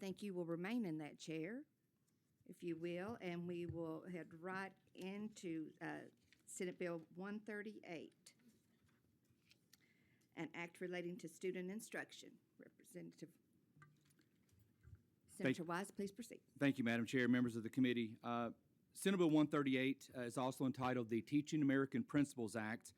think you will remain in that chair, if you will, and we will head right into Senate Bill 138, an act relating to student instruction. Representative Senator Wise, please proceed. Thank you, Madam Chair, members of the committee. Senate Bill 138 is also entitled the Teaching American Principles Act.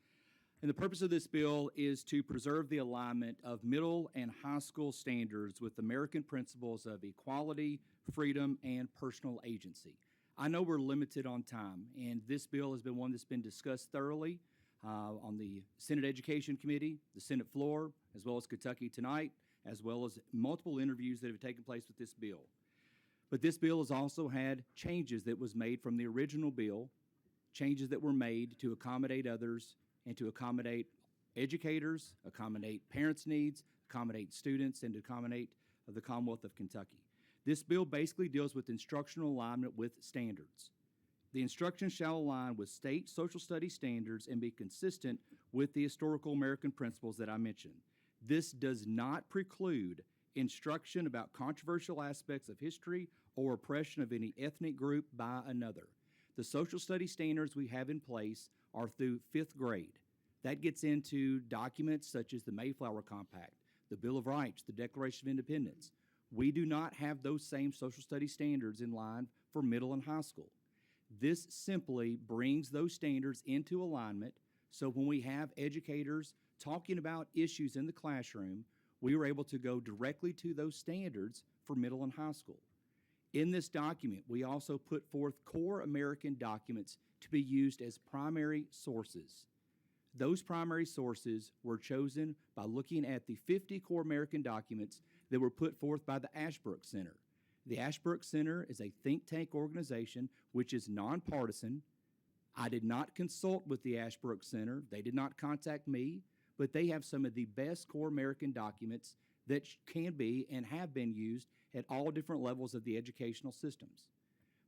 And the purpose of this bill is to preserve the alignment of middle and high school standards with American principles of equality, freedom, and personal agency. I know we're limited on time, and this bill has been one that's been discussed thoroughly on the Senate Education Committee, the Senate floor, as well as Kentucky Tonight, as well as multiple interviews that have taken place with this bill. But this bill has also had changes that was made from the original bill, changes that were made to accommodate others and to accommodate educators, accommodate parents' needs, accommodate students, and to accommodate the Commonwealth of Kentucky. This bill basically deals with instructional alignment with standards. The instruction shall align with state social studies standards and be consistent with the historical American principles that I mentioned. This does not preclude instruction about controversial aspects of history or oppression of any ethnic group by another. The social studies standards we have in place are through 5th grade. That gets into documents such as the Mayflower Compact, the Bill of Rights, the Declaration of Independence. We do not have those same social studies standards in line for middle and high school. This simply brings those standards into alignment, so when we have educators talking about issues in the classroom, we were able to go directly to those standards for middle and high school. In this document, we also put forth core American documents to be used as primary sources. Those primary sources were chosen by looking at the 50 core American documents that were put forth by the Ashbrook Center. The Ashbrook Center is a think tank organization which is nonpartisan. I did not consult with the Ashbrook Center. They did not contact me, but they have some of the best core American documents that can be and have been used at all different levels of the educational systems.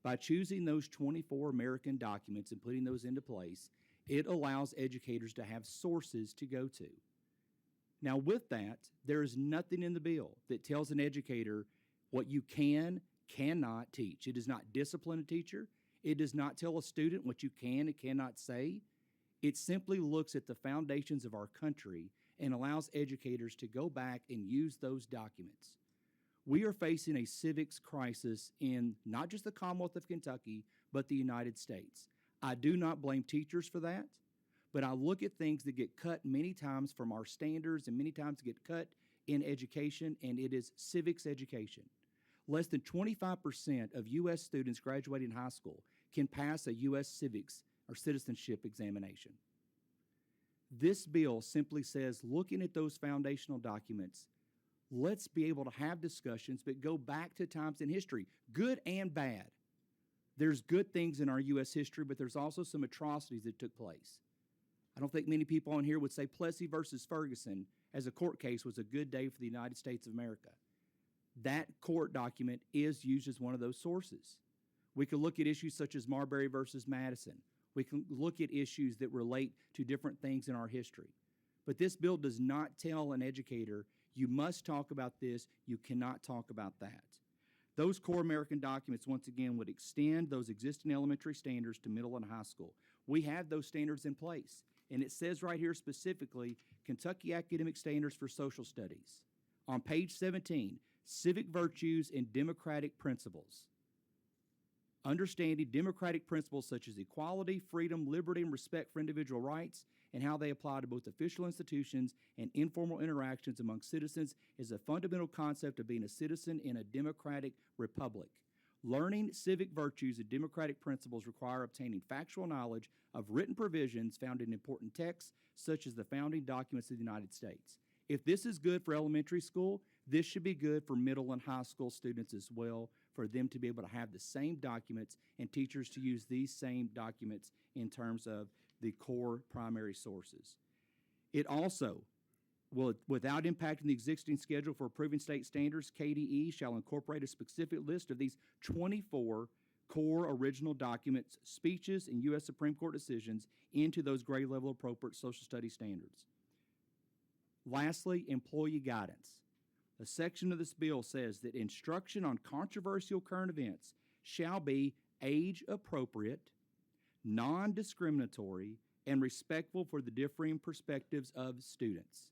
By choosing those 24 American documents and putting those into place, it allows educators to have sources to go to. Now, with that, there is nothing in the bill that tells an educator what you cannot teach. It does not discipline a teacher. It does not tell a student what you can and cannot say. It simply looks at the foundations of our country and allows educators to go back and use those documents. We are facing a civics crisis in not just the Commonwealth of Kentucky, but the United States. I do not blame teachers for that, but I look at things that get cut many times from our standards and many times get cut in education, and it is civics education. Less than 25% of U.S. students graduating high school can pass a U.S. civics or citizenship examination. This bill simply says, looking at those foundational documents, let's be able to have discussions, but go back to times in history, good and bad. There's good things in our U.S. history, but there's also some atrocities that took place. I don't think many people on here would say Plessy versus Ferguson as a court case was a good day for the United States of America. That court document is used as one of those sources. We could look at issues such as Marbury versus Madison. We can look at issues that relate to different things in our history. But this bill does not tell an educator, you must talk about this, you cannot talk about that. Those core American documents, once again, would extend those existing elementary standards to middle and high school. We have those standards in place. And it says right here specifically, Kentucky Academic Standards for Social Studies. On page 17, civic virtues and democratic principles. Understanding democratic principles such as equality, freedom, liberty, and respect for individual rights, and how they apply to both official institutions and informal interactions among citizens is a fundamental concept of being a citizen in a democratic republic. Learning civic virtues and democratic principles require obtaining factual knowledge of written provisions found in important texts, such as the founding documents of the United States. If this is good for elementary school, this should be good for middle and high school students as well, for them to be able to have the same documents and teachers to use these same documents in terms of the core primary sources. It also will, without impacting the existing schedule for approving state standards, KDE shall incorporate a specific list of these 24 core original documents, speeches, and U.S. Supreme Court decisions into those grade level appropriate social studies standards. Lastly, employee guidance. A section of this bill says that instruction on controversial current events shall be age appropriate, non-discriminatory, and respectful for the differing perspectives of students.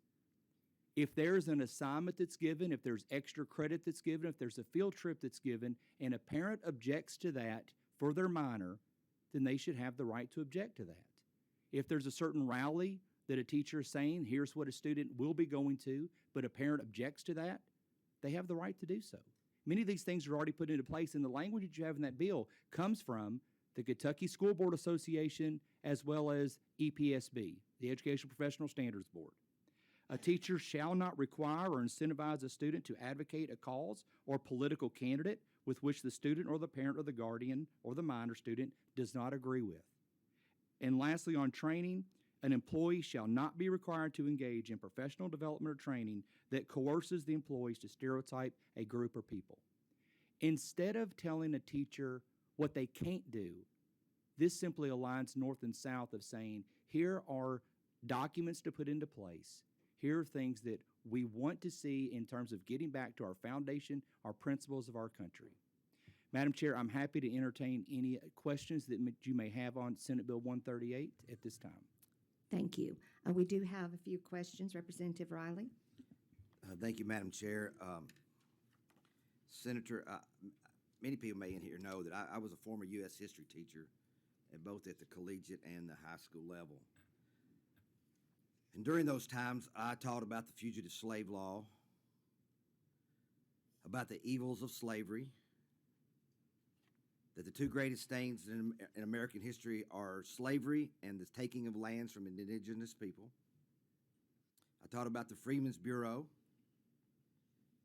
If there's an assignment that's given, if there's extra credit that's given, if there's a field trip that's given, and a parent objects to that for their minor, then they should have the right to object to that. If there's a certain rally that a teacher is saying, here's what a student will be going to, but a parent objects to that, they have the right to do so. Many of these things are already put into place, and the language that you have in that bill comes from the Kentucky School Board Association as well as EPSB, the Educational Professional Standards Board. A teacher shall not require or incentivize a student to advocate a cause or political candidate with which the student or the parent or the guardian or the minor student does not agree with. And lastly, on training, an employee shall not be required to engage in professional development or training that coerces the employees to stereotype a group or people. Instead of telling a teacher what they can't do, this simply aligns north and south of saying, here are documents to put into place. Here are things that we want to see in terms of getting back to our foundation, our principles of our country. Madam Chair, I'm happy to entertain any questions that you may have on Senate Bill 138 at this time. Thank you. We do have a few questions. Representative Riley? Thank you, Madam Chair. Senator, many people may in here know that I was a former U.S. history teacher at both at the collegiate and the high school level. And during those times, I taught about the fugitive slave law, about the evils of slavery, that the two greatest things in American history are slavery and the taking of lands from indigenous people. I taught about the Freedmen's Bureau,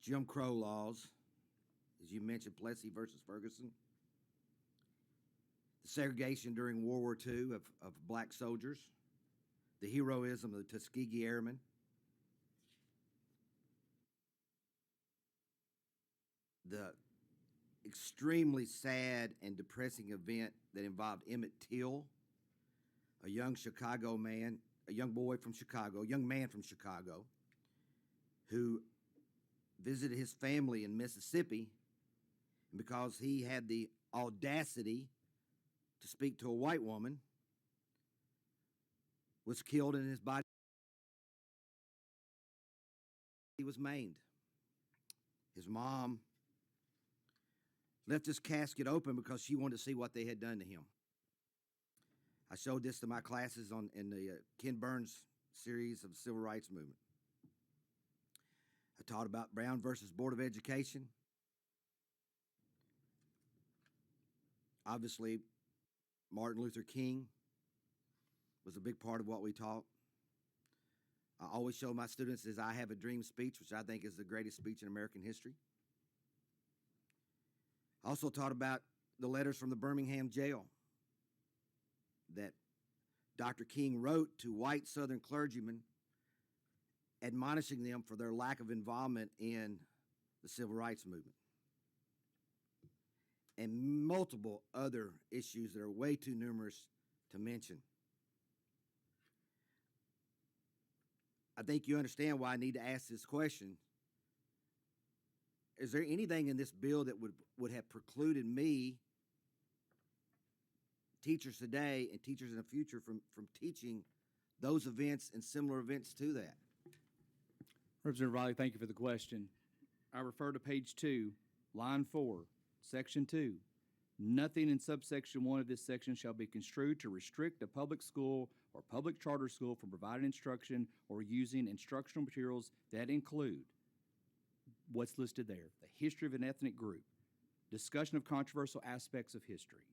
Jim Crow laws, as you mentioned, Plessy versus Ferguson, the segregation during World War II of black soldiers, the heroism of the Tuskegee Airmen, the extremely sad and depressing event that involved Emmett Till, a young man from Chicago, who visited his family in Mississippi, and because he had the audacity to speak to a white woman, was killed and his body was maimed. His mom left his casket open because she wanted to see what they had done to him. I showed this to my classes in the Ken Burns series of the Civil Rights Movement. I taught about Brown versus Board of Education. Obviously, Martin Luther King was a big part of what we taught. I always show my students his I Have a Dream speech, which I think is the greatest speech in American history. I also taught about the letters from the Birmingham jail that Dr. King wrote to white Southern clergymen admonishing them for their lack of involvement in the Civil Rights Movement, and multiple other issues that are way too numerous to mention. I think you understand why I need to ask this question. Is there anything in this bill that would have precluded me, teachers today and teachers in the future, from teaching those events and similar events to that? Representative Riley, thank you for the question. I refer to page 2, line 4, section 2. Nothing in subsection 1 of this section shall be construed to restrict a public school or public charter school from providing instruction or using instructional materials that include what's listed there: the history of an ethnic group, discussion of controversial aspects of history,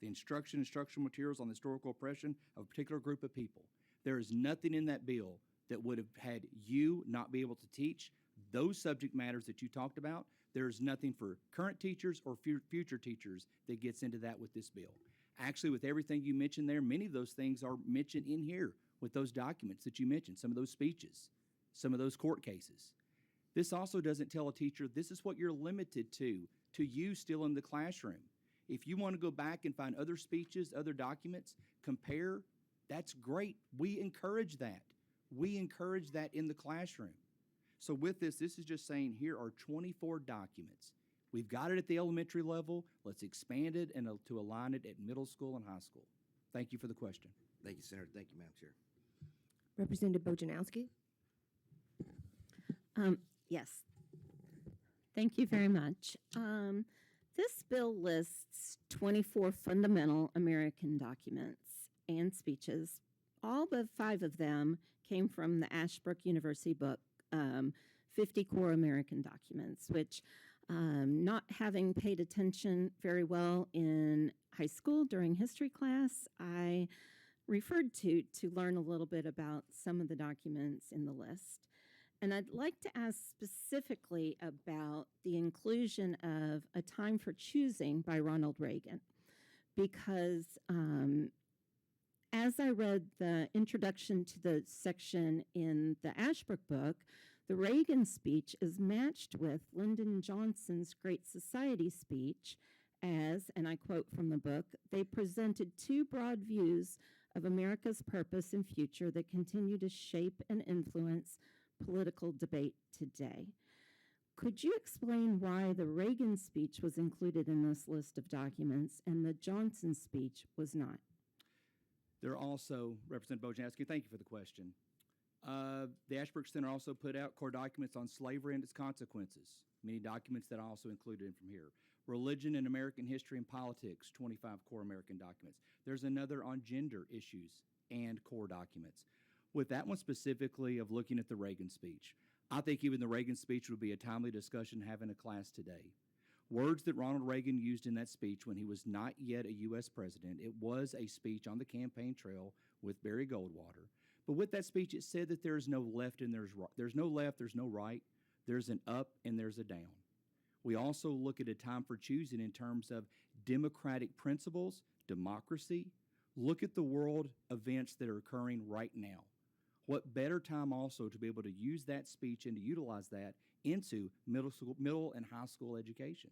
the instructional materials on the historical oppression of a particular group of people. There is nothing in that bill that would have had you not be able to teach those subject matters that you talked about. There is nothing for current teachers or future teachers that gets into that with this bill. Actually, with everything you mentioned there, many of those things are mentioned in here with those documents that you mentioned, some of those speeches, some of those court cases. This also doesn't tell a teacher this is what you're limited to you still in the classroom. If you want to go back and find other speeches, other documents, compare, that's great. We encourage that. We encourage that in the classroom. So with this is just saying here are 24 documents. We've got it at the elementary level. Let's expand it and to align it at middle school and high school. Thank you for the question. Thank you, Senator. Thank you, Madam Chair. Representative Bojanowski. Yes. Thank you very much. This bill lists 24 fundamental American documents and speeches. All but 5 of them came from the Ashbrook University book, 50 Core American Documents, which, not having paid attention very well in high school during history class, I referred to learn a little bit about some of the documents in the list. And I'd like to ask specifically about the inclusion of A Time for Choosing by Ronald Reagan, because as I read the introduction to the section in the Ashbrook book, the Reagan speech is matched with Lyndon Johnson's Great Society speech as, and I quote from the book, they presented 2 broad views of America's purpose and future that continue to shape and influence political debate today. Could you explain why the Reagan speech was included in this list of documents and the Johnson speech was not? There are also, Representative Bojanowski, thank you for the question. The Ashbrook Center also put out core documents on slavery and its consequences, many documents that I also included in from here. Religion and American History and Politics, 25 core American documents. There's another on gender issues and core documents. With that one specifically of looking at the Reagan speech, I think even the Reagan speech would be a timely discussion to have in a class today. Words that Ronald Reagan used in that speech when he was not yet a U.S. president, it was a speech on the campaign trail with Barry Goldwater. But with that speech, it said that there is no left and there's right. There's no left, there's no right. There's an up and there's a down. We also look at A Time for Choosing in terms of democratic principles, democracy. Look at the world events that are occurring right now. What better time also to be able to use that speech and to utilize that into middle and high school education.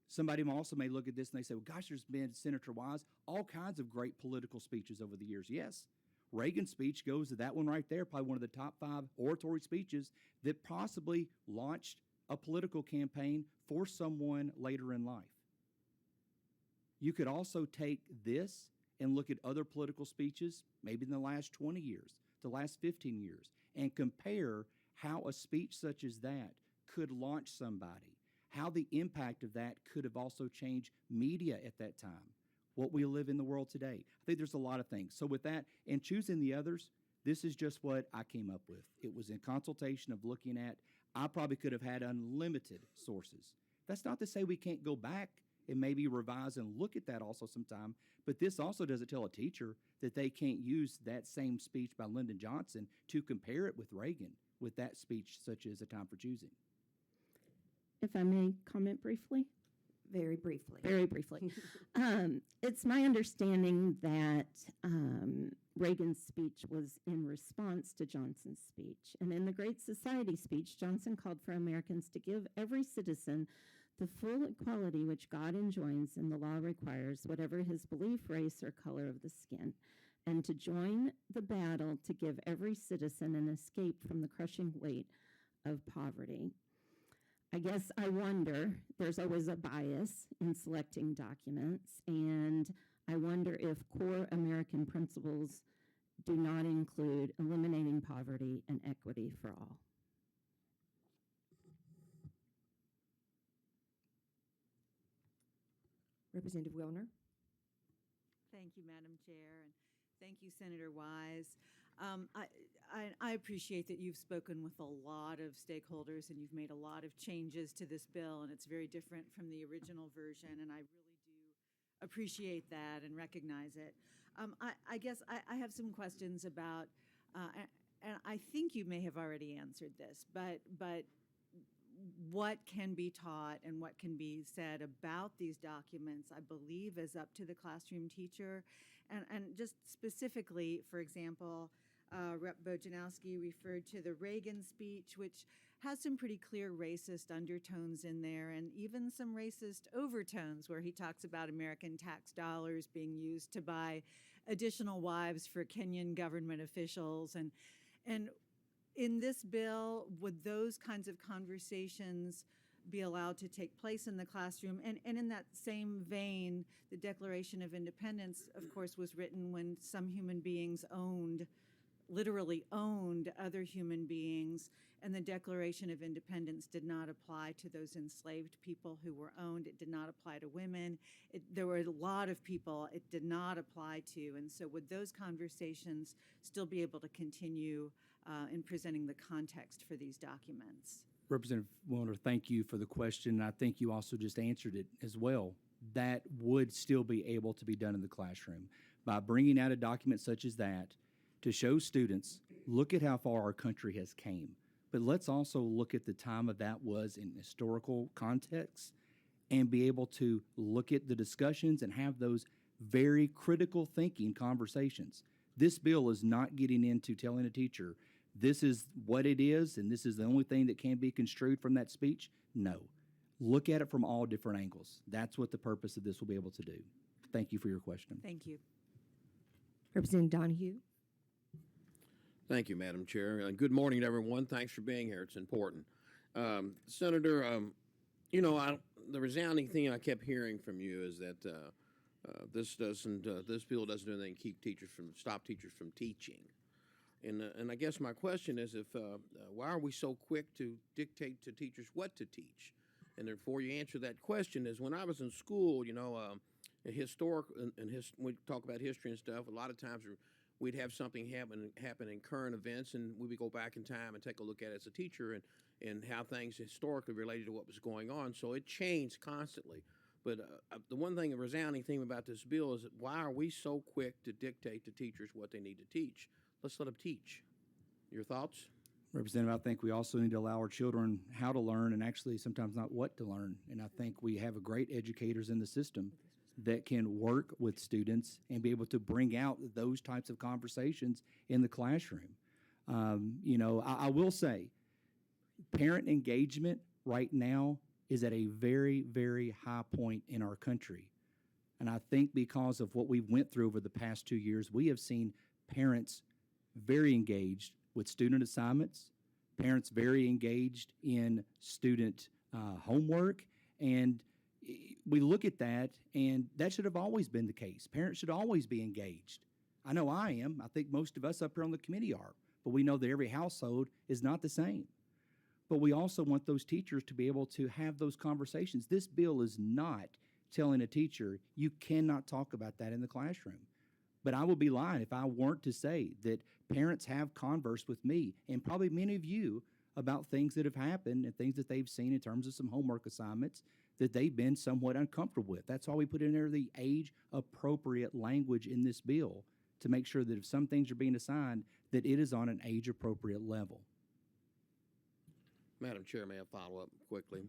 Somebody also may look at this and they say, well, gosh, there's been, Senator Wise, all kinds of great political speeches over the years. Yes, Reagan's speech goes to that one right there, probably one of the top 5 oratory speeches that possibly launched a political campaign for someone later in life. You could also take this and look at other political speeches, maybe in the last 20 years, the last 15 years, and compare how a speech such as that could launch somebody, how the impact of that could have also changed media at that time, what we live in the world today. I think there's a lot of things. So with that, and choosing the others, this is just what I came up with. It was in consultation of looking at, I probably could have had unlimited sources. That's not to say we can't go back and maybe revise and look at that also sometime, but this also doesn't tell a teacher that they can't use that same speech by Lyndon Johnson to compare it with Reagan, with that speech such as A Time for Choosing. If I may comment briefly? Very briefly. Very briefly. It's my understanding that Reagan's speech was in response to Johnson's speech. And in the Great Society speech, Johnson called for Americans to give every citizen the full equality which God enjoins and the law requires, whatever his belief, race, or color of the skin, and to join the battle to give every citizen an escape from the crushing weight of poverty. I guess I wonder, there's always a bias in selecting documents, and I wonder if core American principles do not include eliminating poverty and equity for all. Representative Wilner. Thank you, Madam Chair, and thank you, Senator Wise. I appreciate that you've spoken with a lot of stakeholders and you've made a lot of changes to this bill, and it's very different from the original version, and I really do appreciate that and recognize it. I guess I have some questions about, and I think you may have already answered this, but what can be taught and what can be said about these documents, I believe, is up to the classroom teacher. And just specifically, for example, Rep. Bojanowski referred to the Reagan speech, which has some pretty clear racist undertones in there and even some racist overtones where he talks about American tax dollars being used to buy additional wives for Kenyan government officials. And in this bill, would those kinds of conversations be allowed to take place in the classroom? And in that same vein, the Declaration of Independence, of course, was written when some human beings literally owned other human beings, and the Declaration of Independence did not apply to those enslaved people who were owned. It did not apply to women. There were a lot of people it did not apply to, and so would those conversations still be able to continue in presenting the context for these documents? Representative Wilner, thank you for the question. I think you also just answered it as well. That would still be able to be done in the classroom by bringing out a document such as that to show students, look at how far our country has came. But let's also look at the time of that was in historical context and be able to look at the discussions and have those very critical thinking conversations. This bill is not getting into telling a teacher, this is what it is and this is the only thing that can be construed from that speech. No. Look at it from all different angles. That's what the purpose of this will be able to do. Thank you for your question. Thank you. Representative Donahue. Thank you, Madam Chair. Good morning to everyone. Thanks for being here. It's important. Senator, the resounding thing I kept hearing from you is that this bill doesn't do anything to stop teachers from teaching. And I guess my question is, why are we so quick to dictate to teachers what to teach? And therefore, you answer that question is when I was in school, we talk about history and stuff. A lot of times we'd have something happen in current events, and we would go back in time and take a look at it as a teacher and how things historically related to what was going on. So it changed constantly. But the one thing, a resounding theme about this bill is that why are we so quick to dictate to teachers what they need to teach? Let's let them teach. Your thoughts? Representative, I think we also need to allow our children how to learn and actually sometimes not what to learn. And I think we have great educators in the system that can work with students and be able to bring out those types of conversations in the classroom. I will say, parent engagement right now is at a very, very high point in our country. And I think because of what we went through over the past 2 years, we have seen parents very engaged with student assignments, parents very engaged in student homework, and we look at that, and that should have always been the case. Parents should always be engaged. I know I am. I think most of us up here on the committee are, but we know that every household is not the same. But we also want those teachers to be able to have those conversations. This bill is not telling a teacher, you cannot talk about that in the classroom. But I would be lying if I weren't to say that parents have conversed with me, and probably many of you, about things that have happened and things that they've seen in terms of some homework assignments that they've been somewhat uncomfortable with. That's why we put in there the age-appropriate language in this bill to make sure that if some things are being assigned, that it is on an age-appropriate level. Madam Chair, may I follow up quickly?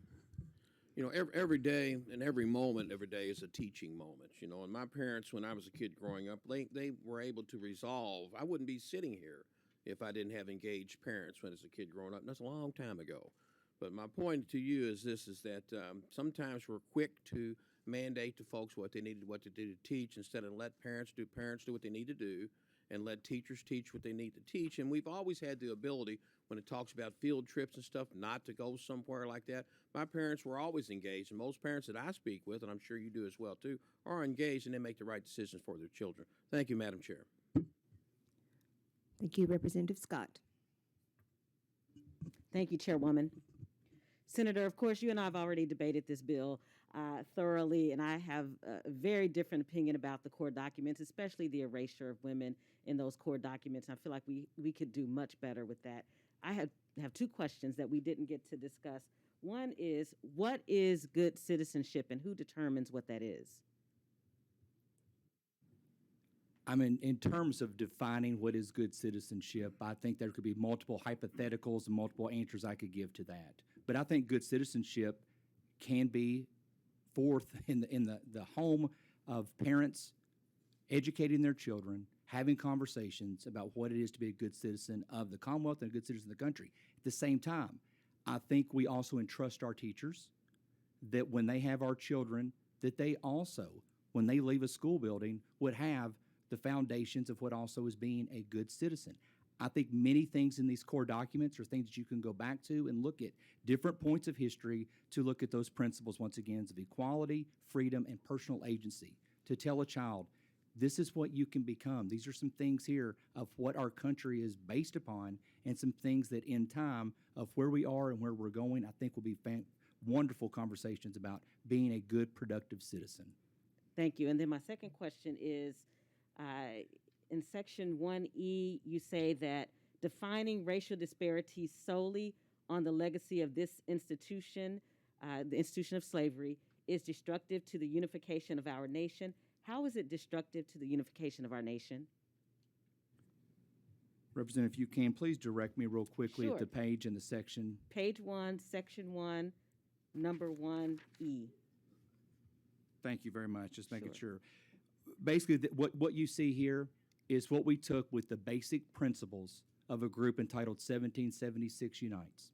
Every day and every moment, every day is a teaching moment. And my parents, when I was a kid growing up, they were able to resolve. I wouldn't be sitting here if I didn't have engaged parents when I was a kid growing up. And that's a long time ago. But my point to you is that sometimes we're quick to mandate to folks what they do to teach instead of let parents do what they need to do and let teachers teach what they need to teach. And we've always had the ability, when it talks about field trips and stuff, not to go somewhere like that. My parents were always engaged, and most parents that I speak with, and I'm sure you do as well too, are engaged and they make the right decisions for their children. Thank you, Madam Chair. Thank you, Representative Scott. Thank you, Chairwoman. Senator, of course, you and I have already debated this bill thoroughly, and I have a very different opinion about the core documents, especially the erasure of women in those core documents. I feel like we could do much better with that. I have two questions that we didn't get to discuss. One is, what is good citizenship, and who determines what that is? I mean, in terms of defining what is good citizenship, I think there could be multiple hypotheticals and multiple answers I could give to that. But I think good citizenship can be forth in the home of parents educating their children, having conversations about what it is to be a good citizen of the Commonwealth and a good citizen of the country. At the same time, I think we also entrust our teachers that when they have our children, that they also, when they leave a school building, would have the foundations of what also is being a good citizen. I think many things in these core documents are things that you can go back to and look at different points of history to look at those principles, once again, of equality, freedom, and personal agency. To tell a child, this is what you can become. These are some things here of what our country is based upon, and some things that in time of where we are and where we're going, I think will be wonderful conversations about being a good, productive citizen. Thank you. And then my second question is, in section 1E, you say that defining racial disparities solely on the legacy of this institution, the institution of slavery, is destructive to the unification of our nation. How is it destructive to the unification of our nation? Representative, if you can, please direct me real quickly Sure. at the page and the section. Page 1, section 1, number 1E. Thank you very much. Just making Sure. sure. Basically, what you see here is what we took with the basic principles of a group entitled 1776 Unites.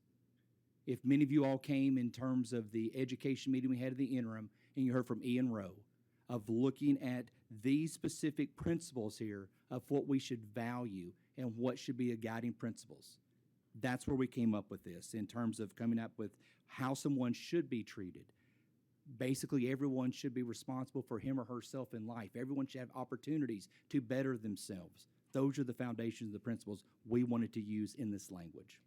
If many of you all came in terms of the education meeting we had at the interim, and you heard from Ian Rowe, of looking at these specific principles here of what we should value and what should be a guiding principles. That's where we came up with this in terms of coming up with how someone should be treated. Basically, everyone should be responsible for him or herself in life. Everyone should have opportunities to better themselves. Those are the foundations of the principles we wanted to use in this language.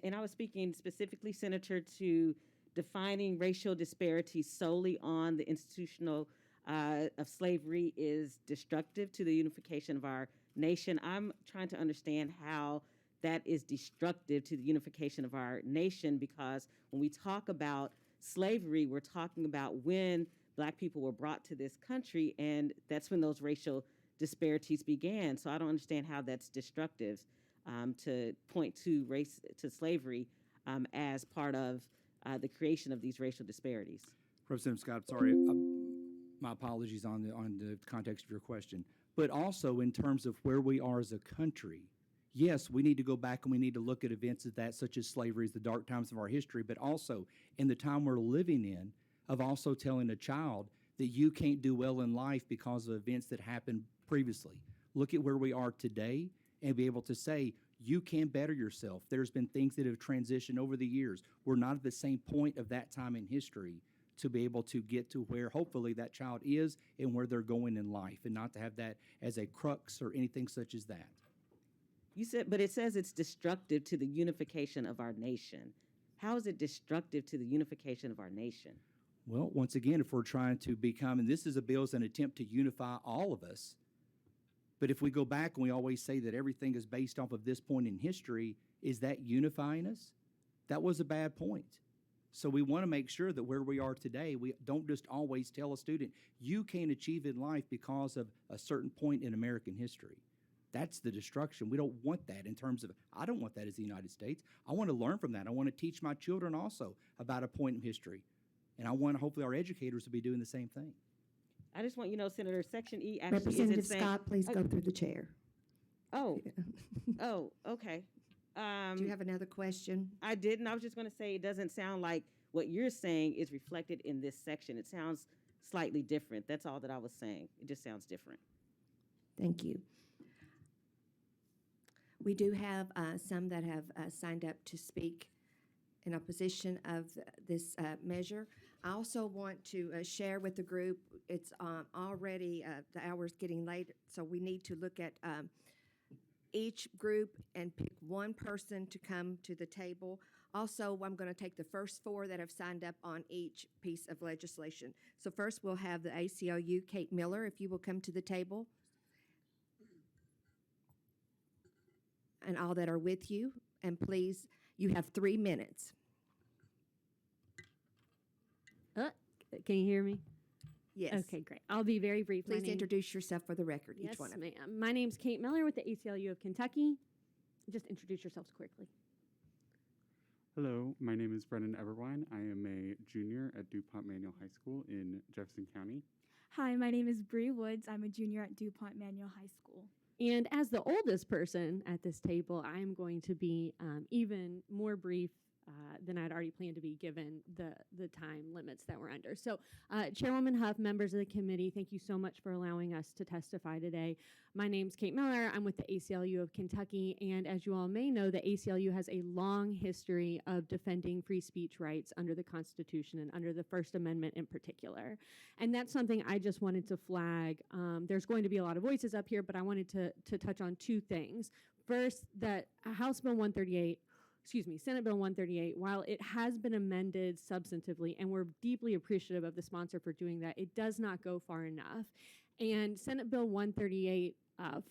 And I was speaking specifically, Senator, to defining racial disparities solely on the institutional of slavery is destructive to the unification of our nation. I'm trying to understand how that is destructive to the unification of our nation, because when we talk about slavery, we're talking about when Black people were brought to this country, and that's when those racial disparities began. So I don't understand how that's destructive to point to slavery as part of the creation of these racial disparities. Representative Scott, sorry, my apologies on the context of your question. But also in terms of where we are as a country, yes, we need to go back and we need to look at events of that, such as slavery, as the dark times of our history, but also in the time we're living in, of also telling a child that you can't do well in life because of events that happened previously. Look at where we are today and be able to say, you can better yourself. There's been things that have transitioned over the years. We're not at the same point of that time in history to be able to get to where hopefully that child is and where they're going in life, and not to have that as a crux or anything such as that. You said, but it says it's destructive to the unification of our nation. How is it destructive to the unification of our nation? Well, once again, if we're trying to become, and this is a bill as an attempt to unify all of us, but if we go back and we always say that everything is based off of this point in history, is that unifying us? That was a bad point. So we want to make sure that where we are today, we don't just always tell a student, you can't achieve in life because of a certain point in American history. That's the destruction. We don't want that in terms of, I don't want that as the United States. I want to learn from that. I want to teach my children also about a point in history. And I want, hopefully, our educators to be doing the same thing. I just want you to know, Senator, Section E actually Representative isn't saying. Scott, please go through the chair. Oh, oh, okay. Do you have another question? I didn't. I was just going to say it doesn't sound like what you're saying is reflected in this section. It sounds slightly different. That's all that I was saying. It just sounds different. Thank you. We do have some that have signed up to speak in opposition of this measure. I also want to share with the group, it's already, the hour's getting late, so we need to look at each group and pick one person to come to the table. Also, I'm going to take the first four that have signed up on each piece of legislation. So first, we'll have the ACLU, Kate Miller, if you will come to the table. And all that are with you. And please, you have 3 minutes. Can you hear me? Yes. Okay, great. I'll be very brief. Please introduce yourself for the record, Yes, each one of you. ma'am. My name's Kate Miller with the ACLU of Kentucky. Just introduce yourselves quickly. Hello, my name is Brennan Everwine. I am a junior at DuPont Manual High School in Jefferson County. Hi, my name is Bree Woods. I'm a junior at DuPont Manual High School. And as the oldest person at this table, I am going to be even more brief than I'd already planned to be given the time limits that we're under. So, Chairwoman Huff, members of the committee, thank you so much for allowing us to testify today. My name's Kate Miller. I'm with the ACLU of Kentucky, and as you all may know, the ACLU has a long history of defending free speech rights under the Constitution and under the First Amendment in particular. And that's something I just wanted to flag. There's going to be a lot of voices up here, but I wanted to touch on two things. First, that Senate Bill 138, while it has been amended substantively, and we're deeply appreciative of the sponsor for doing that, it does not go far enough. And Senate Bill 138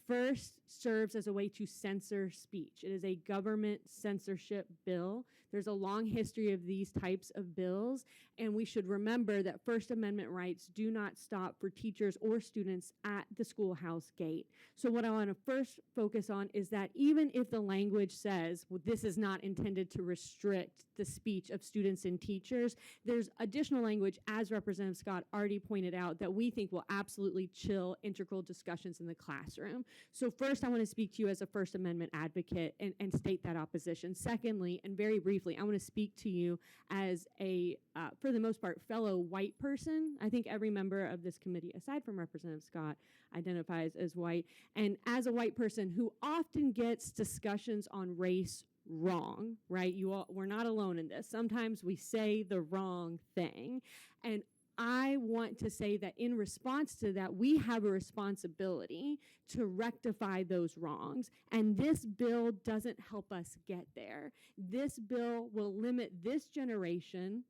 first serves as a way to censor speech. It is a government censorship bill. There's a long history of these types of bills, and we should remember that First Amendment rights do not stop for teachers or students at the schoolhouse gate. So what I want to first focus on is that even if the language says, well, this is not intended to restrict the speech of students and teachers, there's additional language, as Representative Scott already pointed out, that we think will absolutely chill integral discussions in the classroom. So first, I want to speak to you as a First Amendment advocate and state that opposition. Secondly, and very briefly, I want to speak to you as a, for the most part, fellow white person. I think every member of this committee, aside from Representative Scott, identifies as white. And as a white person who often gets discussions on race wrong, right? We're not alone in this. Sometimes we say the wrong thing. And I want to say that in response to that, we have a responsibility to rectify those wrongs. And this bill doesn't help us get there. This bill will limit this generation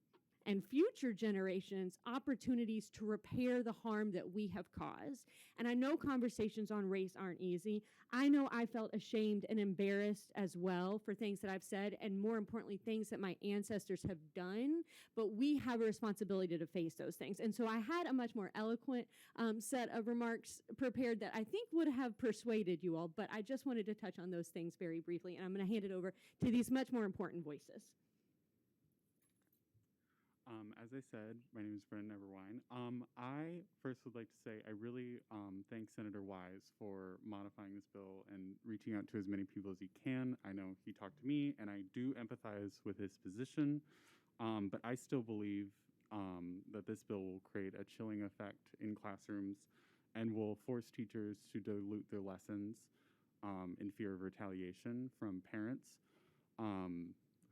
and future generations opportunities to repair the harm that we have caused. And I know conversations on race aren't easy. I know I felt ashamed and embarrassed as well for things that I've said, and more importantly, things that my ancestors have done, but we have a responsibility to face those things. And so I had a much more eloquent set of remarks prepared that I think would have persuaded you all, but I just wanted to touch on those things very briefly, and I'm gonna hand it over to these much more important voices. As I said, my name is Brendan Everwine. I first would like to say I really thank Senator Wise for modifying this bill and reaching out to as many people as he can. I know he talked to me, and I do empathize with his position, but I still believe that this bill will create a chilling effect in classrooms and will force teachers to dilute their lessons in fear of retaliation from parents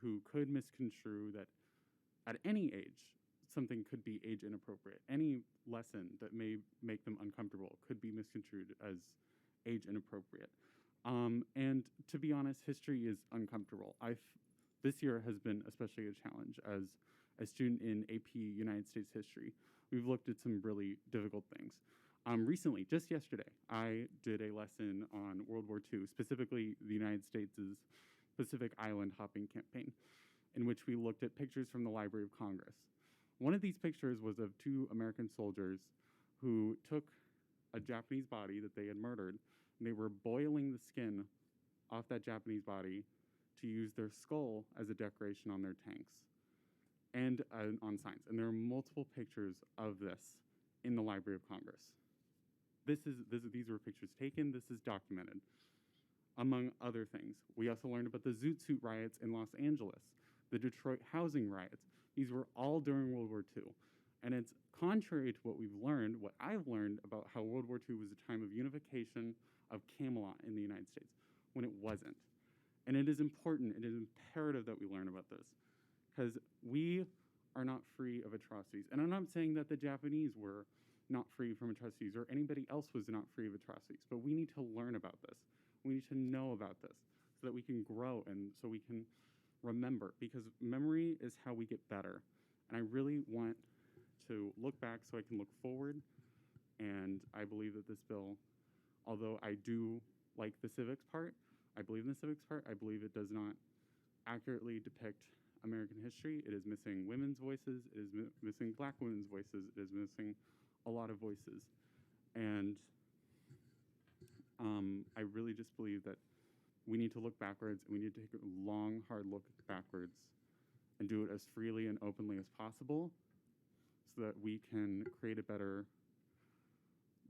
who could misconstrue that at any age, something could be age inappropriate. Any lesson that may make them uncomfortable could be misconstrued as age inappropriate. And to be honest, history is uncomfortable. This year has been especially a challenge as a student in AP United States history. We've looked at some really difficult things. Recently, just yesterday, I did a lesson on World War II, specifically the United States' Pacific Island hopping campaign, in which we looked at pictures from the Library of Congress. One of these pictures was of two American soldiers who took a Japanese body that they had murdered, and they were boiling the skin off that Japanese body to use their skull as a decoration on their tanks and on signs. And there are multiple pictures of this in the Library of Congress. These were pictures taken. This is documented, among other things. We also learned about the Zoot Suit riots in Los Angeles, the Detroit housing riots. These were all during World War II. And it's contrary to what I've learned about how World War II was a time of unification of Camelot in the United States, when it wasn't. And it is important, it is imperative that we learn about this, because we are not free of atrocities. And I'm not saying that the Japanese were not free from atrocities or anybody else was not free of atrocities, but we need to learn about this. We need to know about this so that we can grow and so we can remember, because memory is how we get better. And I really want to look back so I can look forward. And I believe that this bill, although I do like the civics part, I believe in the civics part, I believe it does not accurately depict American history. It is missing women's voices, it is missing Black women's voices, it is missing a lot of voices. And I really just believe that we need to look backwards, and we need to take a long, hard look backwards and do it as freely and openly as possible so that we can create a better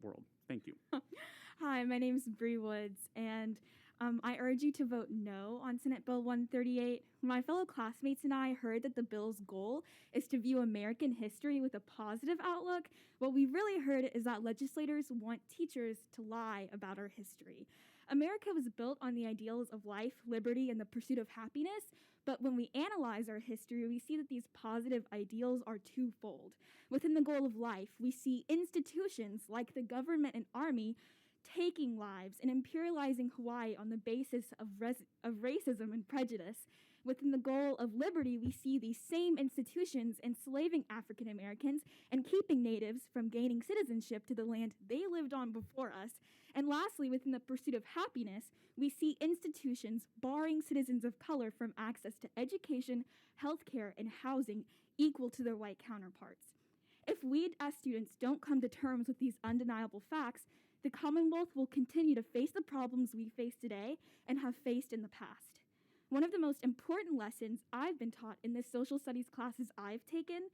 world. Thank you. Hi, my name is Bree Woods, and I urge you to vote no on Senate Bill 138. My fellow classmates and I heard that the bill's goal is to view American history with a positive outlook. What we really heard is that legislators want teachers to lie about our history. America was built on the ideals of life, liberty, and the pursuit of happiness, but when we analyze our history, we see that these positive ideals are twofold. Within the goal of life, we see institutions like the government and army taking lives and imperializing Hawaii on the basis of racism and prejudice. Within the goal of liberty, we see these same institutions enslaving African Americans and keeping natives from gaining citizenship to the land they lived on before us. And lastly, within the pursuit of happiness, we see institutions barring citizens of color from access to education, healthcare, and housing equal to their white counterparts. If we as students don't come to terms with these undeniable facts, the Commonwealth will continue to face the problems we face today and have faced in the past. One of the most important lessons I've been taught in the social studies classes I've taken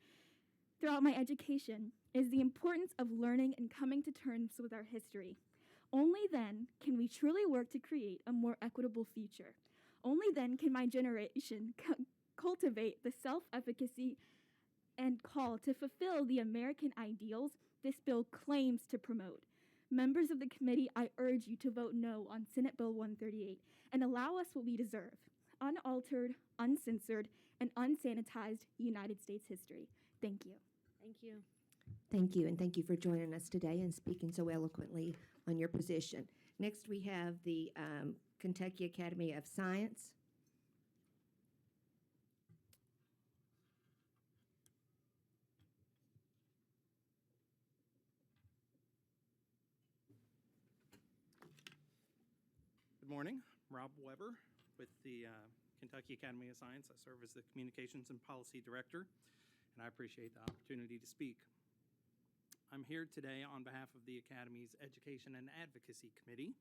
throughout my education is the importance of learning and coming to terms with our history. Only then can we truly work to create a more equitable future. Only then can my generation cultivate the self-efficacy and call to fulfill the American ideals this bill claims to promote. Members of the committee, I urge you to vote no on Senate Bill 138 and allow us what we deserve: unaltered, uncensored, and unsanitized United States history. Thank you. Thank you. Thank you, and thank you for joining us today and speaking so eloquently on your position. Next, we have the Kentucky Academy of Science. Good morning. Rob Weber with the Kentucky Academy of Science. I serve as the Communications and Policy Director, and I appreciate the opportunity to speak. I'm here today on behalf of the Academy's Education and Advocacy Committee.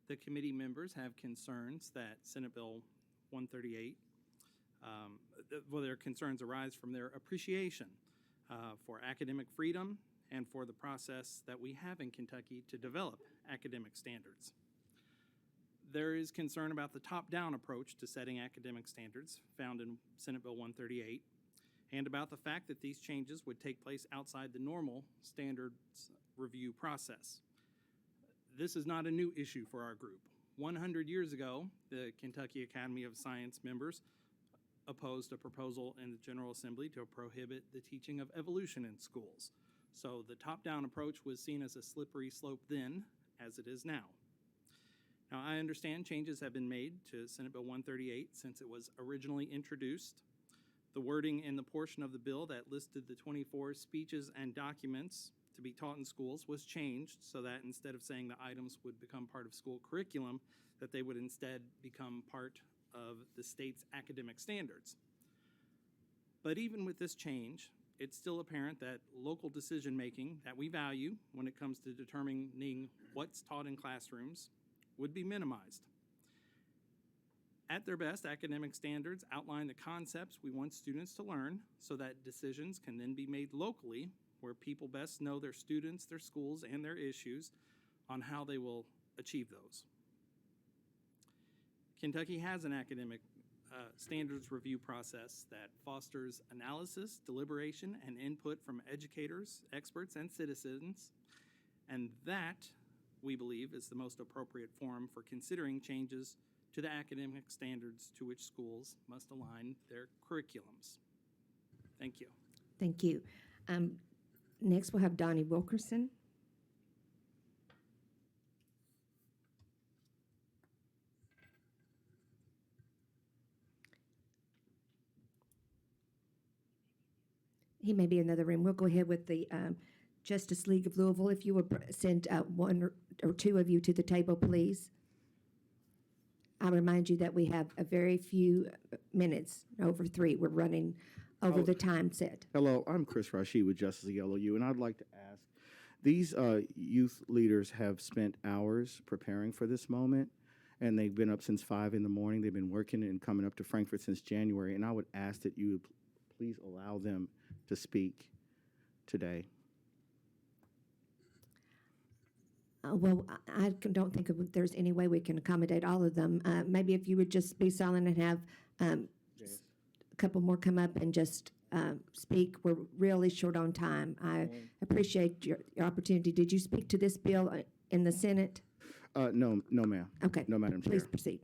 The committee members have concerns that Senate Bill 138, their concerns arise from their appreciation for academic freedom and for the process that we have in Kentucky to develop academic standards. There is concern about the top-down approach to setting academic standards found in Senate Bill 138, and about the fact that these changes would take place outside the normal standards review process. This is not a new issue for our group. 100 years ago, the Kentucky Academy of Science members opposed a proposal in the General Assembly to prohibit the teaching of evolution in schools. So the top-down approach was seen as a slippery slope then, as it is now. Now, I understand changes have been made to Senate Bill 138 since it was originally introduced. The wording in the portion of the bill that listed the 24 speeches and documents to be taught in schools was changed so that instead of saying the items would become part of school curriculum, that they would instead become part of the state's academic standards. But even with this change, it's still apparent that local decision-making that we value when it comes to determining what's taught in classrooms would be minimized. At their best, academic standards outline the concepts we want students to learn so that decisions can then be made locally where people best know their students, their schools, and their issues on how they will achieve those. Kentucky has an academic standards review process that fosters analysis, deliberation, and input from educators, experts, and citizens, and that, we believe, is the most appropriate forum for considering changes to the academic standards to which schools must align their curriculums. Thank you. Thank you. Next, we'll have Donnie Wilkerson. He may be in another room. We'll go ahead with the Justice League of Louisville. If you would send one or two of you to the table, please. I'll remind you that we have a very few minutes, over 3. We're running over the time set. Hello, I'm Chris Rashid with Justice League LOU, and I'd like to ask, these youth leaders have spent hours preparing for this moment, and they've been up since 5 in the morning. They've been working and coming up to Frankfurt since January, and I would ask that you would please allow them to speak today. Well, don't think there's any way we can accommodate all of them. Maybe if you would just be silent and have Jayus. a couple more come up and just speak. We're really short on time. I appreciate your opportunity. Did you speak to this bill in the Senate? No, ma'am. Okay. No, Madam Chair. Please proceed.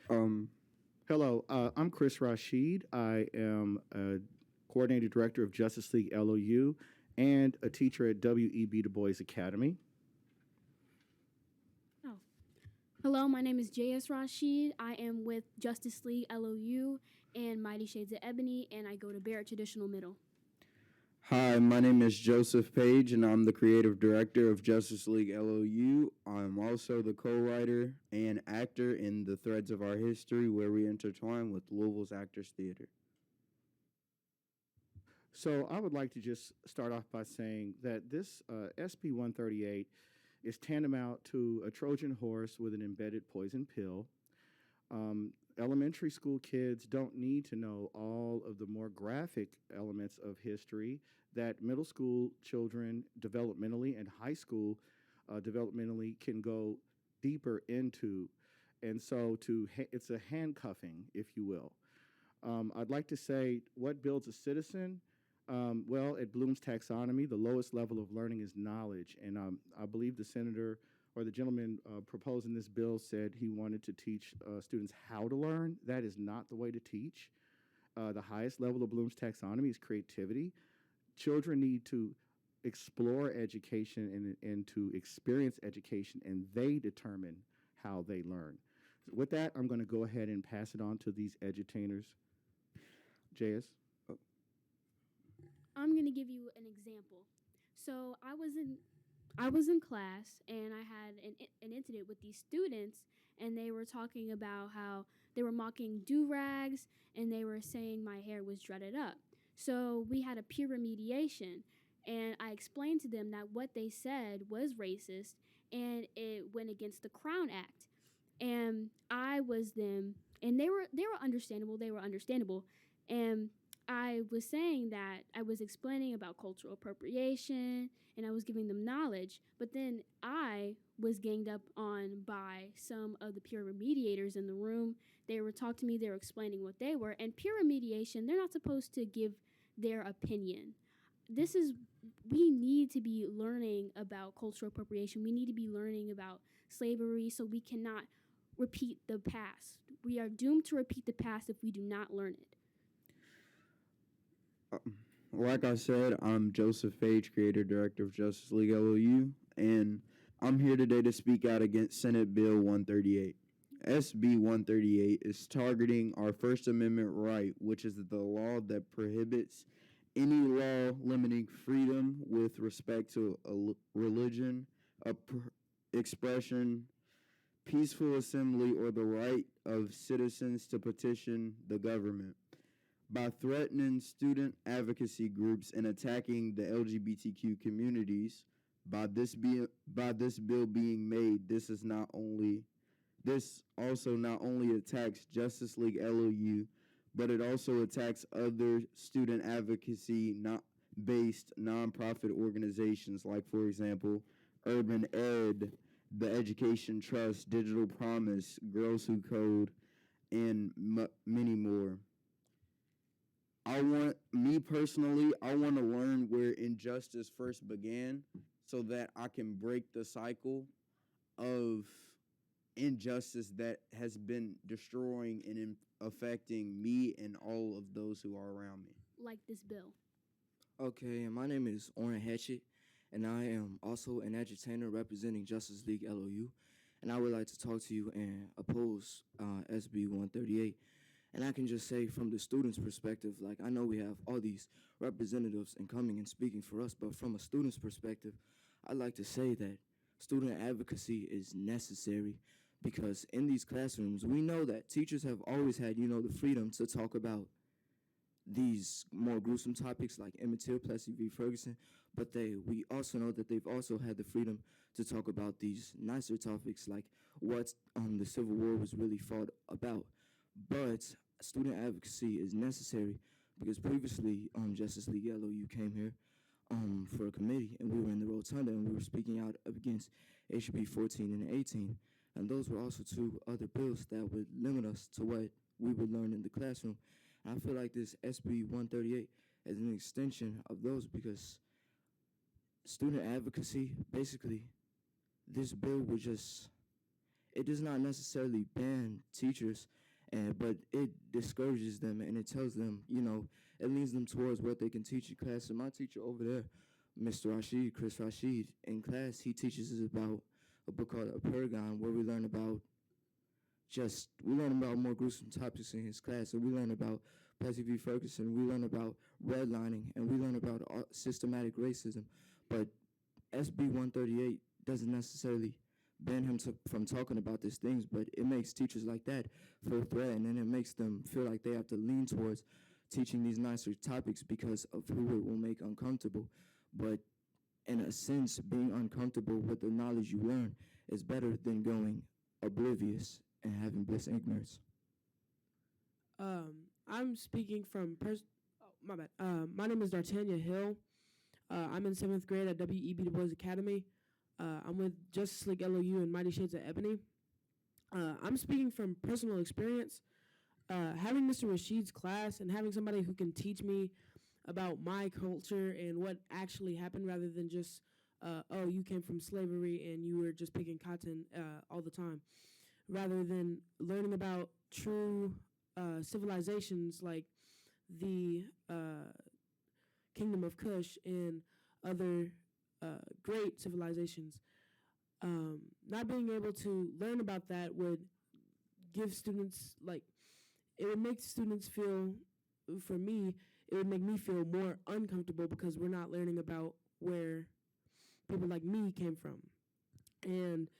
Hello, I'm Chris Rashid. I am a coordinating director of Justice League LOU and a teacher at W.E.B. Du Bois Academy. Hello, my name is J.S. Rashid. I am with Justice League LOU and Mighty Shades of Ebony, and I go to Barrett Traditional Middle. Hi, my name is Joseph Page, and I'm the creative director of Justice League LOU. I'm also the co-writer and actor in The Threads of Our History, where we intertwine with Louisville's Actors Theater. So I would like to just start off by saying that this SB138 is tantamount to a Trojan horse with an embedded poison pill. Elementary school kids don't need to know all of the more graphic elements of history that middle school children developmentally and high school developmentally can go deeper into. And so it's a handcuffing, if you will. I'd like to say what builds a citizen? Well, at Bloom's taxonomy, the lowest level of learning is knowledge. And I believe the senator or the gentleman proposing this bill said he wanted to teach students how to learn. That is not the way to teach. The highest level of Bloom's taxonomy is creativity. Children need to explore education and to experience education, and they determine how they learn. So with that, I'm going to go ahead and pass it on to these edutainers. J.S.? I'm going to give you an example. So I was in class, and I had an incident with these students, and they were talking about how they were mocking do-rags, and they were saying my hair was dreaded up. So we had a peer remediation, and I explained to them that what they said was racist, and it went against the Crown Act. And I was them, and they were understandable, and I was saying that I was explaining about cultural appropriation and I was giving them knowledge, but then I was ganged up on by some of the peer remediators in the room. They were talking to me, they were explaining what they were, and peer remediation, they're not supposed to give their opinion. We need to be learning about cultural appropriation. We need to be learning about slavery, so we cannot repeat the past. We are doomed to repeat the past if we do not learn it. Like I said, I'm Joseph Page, creator director of Justice League LOU, and I'm here today to speak out against Senate Bill 138. SB 138 is targeting our First Amendment right, which is the law that prohibits any law limiting freedom with respect to a religion, expression, peaceful assembly, or the right of citizens to petition the government. By threatening student advocacy groups and attacking the LGBTQ communities, by this bill being made, this also not only attacks Justice League LOU, but it also attacks other student advocacy based nonprofit organizations like, for example, Urban Ed, the Education Trust, Digital Promise, Girls Who Code, and many more. I want to learn where injustice first began so that I can break the cycle of injustice that has been destroying and affecting me and all of those who are around me. Like this bill. Okay, and my name is Orrin Hatchett, and I am also an edutainer representing Justice League LOU, and I would like to talk to you and oppose SB 138. And I can just say from the student's perspective, like I know we have all these representatives and coming and speaking for us, but from a student's perspective, I'd like to say that student advocacy is necessary because in these classrooms, we know that teachers have always had, the freedom to talk about these more gruesome topics like Emmett Till, Plessy v. Ferguson, but we also know that they've also had the freedom to talk about these nicer topics like what the Civil War was really fought about. But student advocacy is necessary because previously Justice League LOU came here for a committee, and we were in the rotunda, and we were speaking out against HB 14 and 18. And those were also two other bills that would limit us to what we would learn in the classroom. And I feel like this SB 138 is an extension of those because student advocacy, basically, this bill would just, it does not necessarily ban teachers, but it discourages them and it tells them, you know, it leads them towards what they can teach in class. And my teacher over there, Mr. Rashid, Chris Rashid, in class, he teaches us about a book called A Paragon, where we learn about more gruesome topics in his class. And we learn about Plessy v. Ferguson, we learn about redlining, and we learn about systematic racism. But SB 138 doesn't necessarily ban him from talking about these things, but it makes teachers like that feel threatened, and it makes them feel like they have to lean towards teaching these nicer topics because of who it will make uncomfortable. But in a sense, being uncomfortable with the knowledge you learn is better than going oblivious and having bliss ignorance. I'm speaking from my bad. My name is D'Artagnan Hill. I'm in 7th grade at W.E.B. Du Bois Academy. I'm with Justice League LOU and Mighty Shades of Ebony. I'm speaking from personal experience. Having Mr. Rashid's class and having somebody who can teach me about my culture and what actually happened rather than just, oh, you came from slavery and you were just picking cotton all the time. Rather than learning about true civilizations like the Kingdom of Kush and other great civilizations. Not being able to learn about that would give students, it would make students feel, for me, it would make me feel more uncomfortable because we're not learning about where people like me came from. And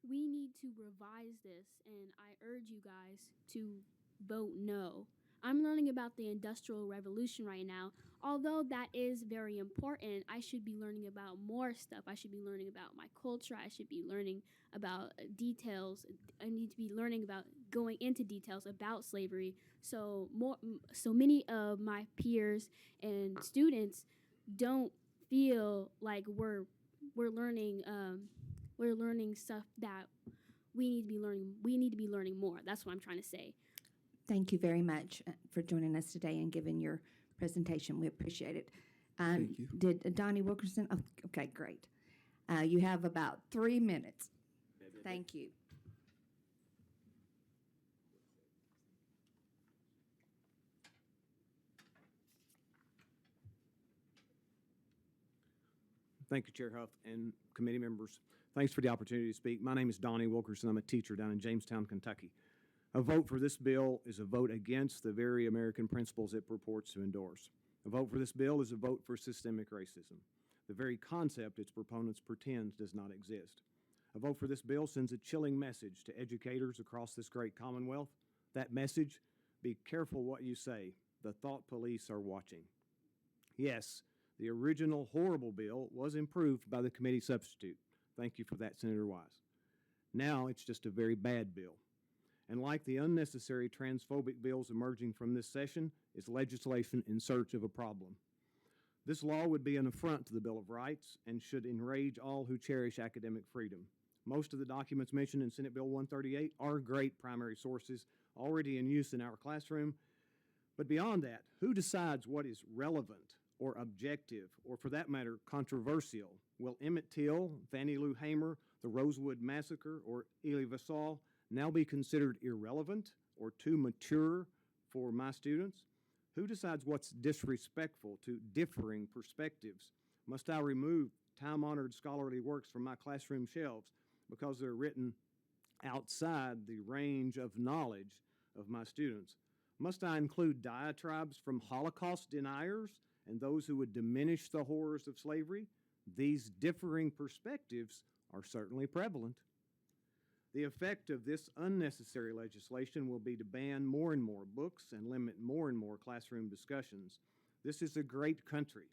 we need to revise this, and I urge you guys to vote no. I'm learning about the Industrial Revolution right now. Although that is very important, I should be learning about more stuff. I should be learning about my culture. I should be learning about details. I need to be learning about going into details about slavery. So many of my peers and students don't feel like we're learning stuff that we need to be learning. We need to be learning more. That's what I'm trying to say. Thank you very much for joining us today and giving your presentation. We appreciate it. Thank you. Did Donnie Wilkerson? Oh, okay, great. You have about 3 minutes. Thank you. Thank you, Chair Huff and committee members. Thanks for the opportunity to speak. My name is Donnie Wilkerson. I'm a teacher down in Jamestown, Kentucky. A vote for this bill is a vote against the very American principles it purports to endorse. A vote for this bill is a vote for systemic racism, the very concept its proponents pretend does not exist. A vote for this bill sends a chilling message to educators across this great Commonwealth. That message, be careful what you say. The thought police are watching. Yes, the original horrible bill was improved by the committee substitute. Thank you for that, Senator Wise. Now it's just a very bad bill. And like the unnecessary transphobic bills emerging from this session, is legislation in search of a problem. This law would be an affront to the Bill of Rights and should enrage all who cherish academic freedom. Most of the documents mentioned in Senate Bill 138 are great primary sources already in use in our classroom. But beyond that, who decides what is relevant or objective, or for that matter, controversial? Will Emmett Till, Fannie Lou Hamer, the Rosewood Massacre, or Elie Wiesel now be considered irrelevant or too mature for my students? Who decides what's disrespectful to differing perspectives? Must I remove time-honored scholarly works from my classroom shelves because they're written outside the range of knowledge of my students? Must I include diatribes from Holocaust deniers and those who would diminish the horrors of slavery? These differing perspectives are certainly prevalent. The effect of this unnecessary legislation will be to ban more and more books and limit more and more classroom discussions. This is a great country,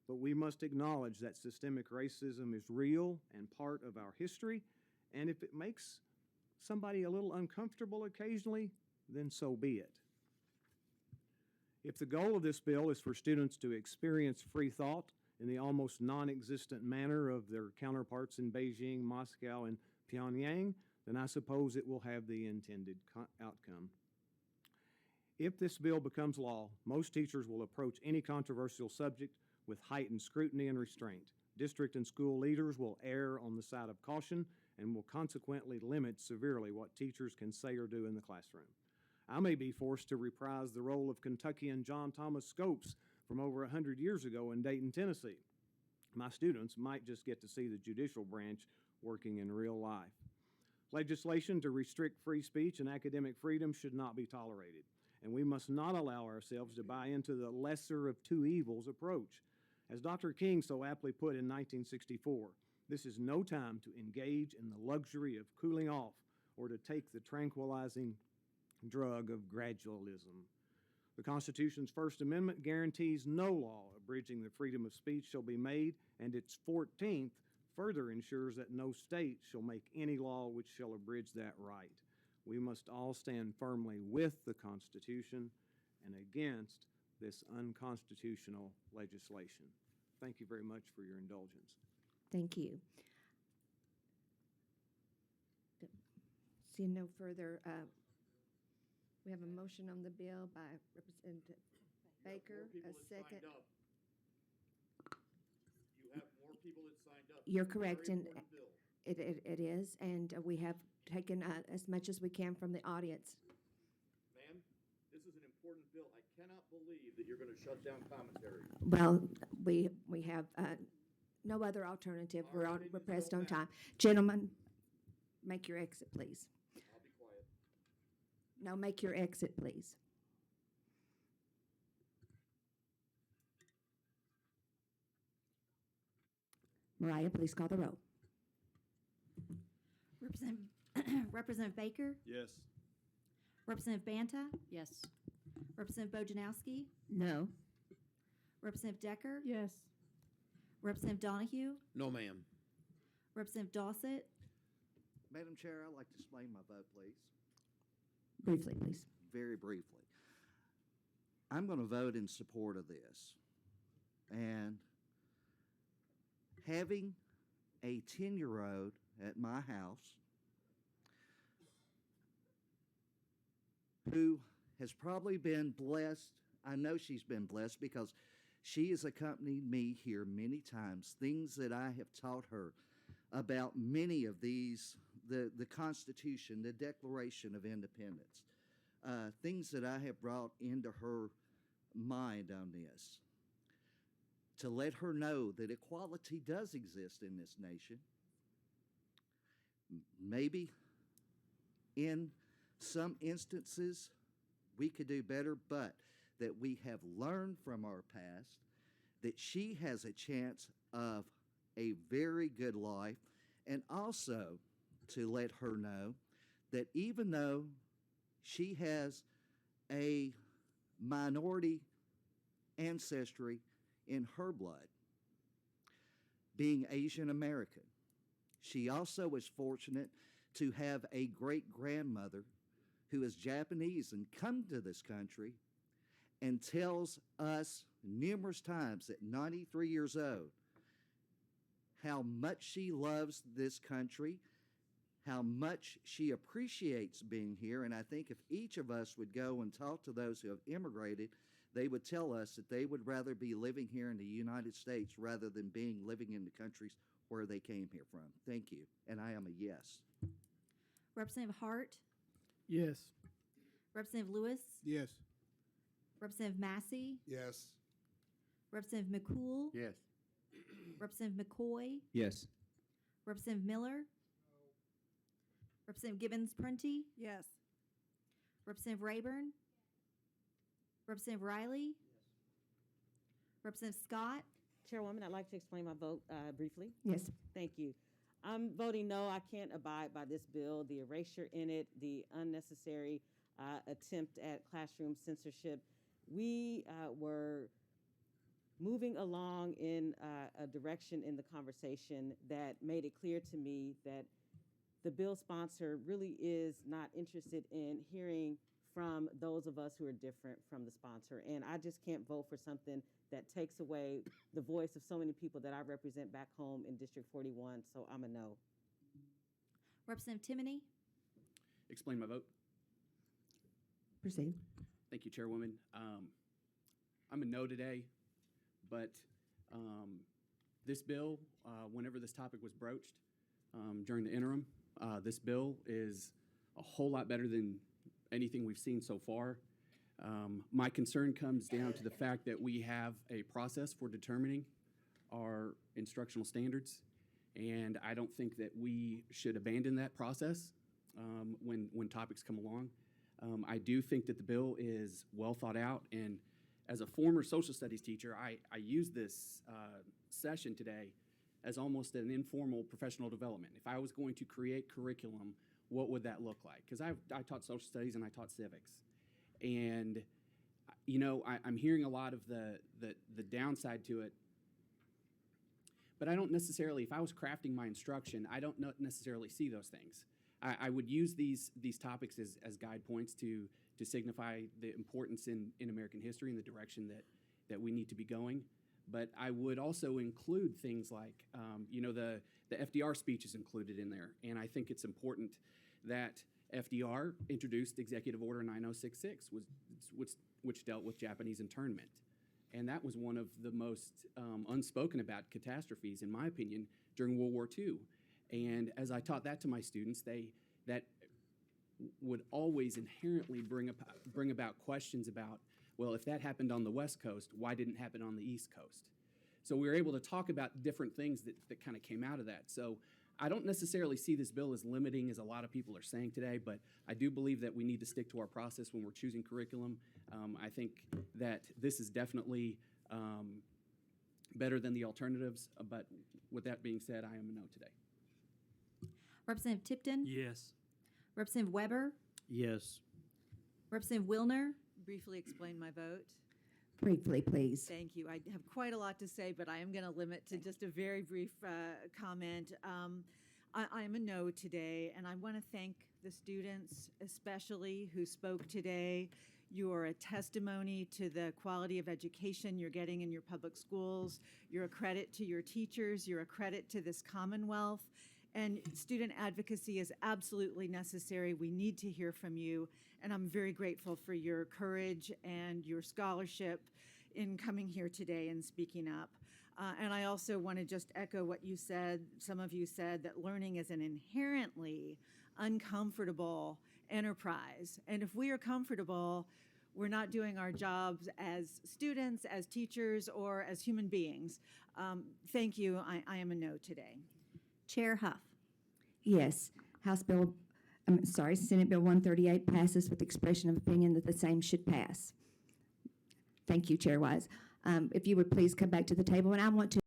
but we must acknowledge that systemic racism is real and part of our history, and if it makes somebody a little uncomfortable occasionally, then so be it. If the goal of this bill is for students to experience free thought in the almost non-existent manner of their counterparts in Beijing, Moscow, and Pyongyang, then I suppose it will have the intended outcome. If this bill becomes law, most teachers will approach any controversial subject with heightened scrutiny and restraint. District and school leaders will err on the side of caution and will consequently limit severely what teachers can say or do in the classroom. I may be forced to reprise the role of Kentuckian John Thomas Scopes from over 100 years ago in Dayton, Tennessee. My students might just get to see the judicial branch working in real life. Legislation to restrict free speech and academic freedom should not be tolerated, and we must not allow ourselves to buy into the lesser of two evils approach. As Dr. King so aptly put in 1964, this is no time to engage in the luxury of cooling off or to take the tranquilizing drug of gradualism. The Constitution's First Amendment guarantees no law abridging the freedom of speech shall be made, and its 14th further ensures that no state shall make any law which shall abridge that right. We must all stand firmly with the Constitution and against this unconstitutional legislation. Thank you very much for your indulgence. Thank you. Seeing no further, we have a motion on the bill by Representative Baker, a second. You have more people that signed up. You're It's a very correct, and important bill. it is, and we have taken as much as we can from the audience. Ma'am, this is an important bill. I cannot believe that you're going to shut down commentary. Well, we have no other alternative. Our We're opinions pressed don't on time. matter. Gentlemen, make your exit, please. I'll be quiet. No, make your exit, please. Mariah, please call the roll. Representative Baker, Yes. Representative Banta, Yes. Representative Bojanowski, No. Representative Decker, Yes. Representative Donahue, No, ma'am. Representative Dossett, Madam Chair, I'd like to explain my vote, please. Briefly, please. Very briefly. I'm going to vote in support of this. And having a 10-year-old at my house who has probably been blessed, I know she's been blessed because she has accompanied me here many times, things that I have taught her about many of these, the Constitution, the Declaration of Independence, things that I have brought into her mind on this, to let her know that equality does exist in this nation. Maybe in some instances we could do better, but that we have learned from our past, that she has a chance of a very good life, and also to let her know that even though she has a minority ancestry in her blood, being Asian American, she also is fortunate to have a great-grandmother who is Japanese and come to this country and tells us numerous times at 93 years old how much she loves this country, how much she appreciates being here. And I think if each of us would go and talk to those who have immigrated, they would tell us that they would rather be living here in the United States rather than living in the countries where they came here from. Thank you. And I am a yes. Representative Hart, Yes. Representative Lewis, Yes. Representative Massey, Yes. Representative McCool, Yes. Representative McCoy, Yes. Representative Miller, Representative Gibbons Prunty, Yes. Representative Rayburn, Representative Riley, Representative Scott, Chairwoman, I'd like to explain my vote briefly. Yes. Thank you. I'm voting no. I can't abide by this bill, the erasure in it, the unnecessary attempt at classroom censorship. We were moving along in a direction in the conversation that made it clear to me that the bill sponsor really is not interested in hearing from those of us who are different from the sponsor. And I just can't vote for something that takes away the voice of so many people that I represent back home in District 41, so I'm a no. Representative Cmtee. Explain my vote. Proceed. Thank you, Chairwoman. I'm a no today, but this bill, whenever this topic was broached during the interim, this bill is a whole lot better than anything we've seen so far. My concern comes down to the fact that we have a process for determining our instructional standards, and I don't think that we should abandon that process when topics come along. I do think that the bill is well thought out, and as a former social studies teacher, I use this session today as almost an informal professional development. If I was going to create curriculum, what would that look like? Because I taught social studies and I taught civics. And, you know, I'm hearing a lot of the downside to it, but I don't necessarily, if I was crafting my instruction, I don't necessarily see those things. I would use these topics as guide points to signify the importance in American history and the direction that we need to be going. But I would also include things like, you know, the FDR speech is included in there. And I think it's important that FDR introduced Executive Order 9066, which dealt with Japanese internment. And that was one of the most unspoken about catastrophes, in my opinion, during World War II. And as I taught that to my students, that would always inherently bring about questions about, well, if that happened on the West Coast, why didn't it happen on the East Coast? So we were able to talk about different things that kind of came out of that. So I don't necessarily see this bill as limiting as a lot of people are saying today, but I do believe that we need to stick to our process when we're choosing curriculum. I think that this is definitely better than the alternatives, but with that being said, I am a no today. Representative Tipton. Yes. Representative Weber. Yes. Representative Wilner. Briefly explain my vote. Briefly, please. Thank you. I have quite a lot to say, but I am going to limit to just a very brief comment. I am a no today, and I want to thank the students, especially who spoke today. You are a testimony to the quality of education you're getting in your public schools. You're a credit to your teachers. You're a credit to this Commonwealth. And student advocacy is absolutely necessary. We need to hear from you. And I'm very grateful for your courage and your scholarship in coming here today and speaking up. And I also want to just echo what you said. Some of you said that learning is an inherently uncomfortable enterprise. And if we are comfortable, we're not doing our jobs as students, as teachers, or as human beings. Thank you. I am a no today. Chair Huff. Yes. Senate Bill 138 passes with expression of opinion that the same should pass. Thank you, Chair Wise. If you would please come back to the table, and I want to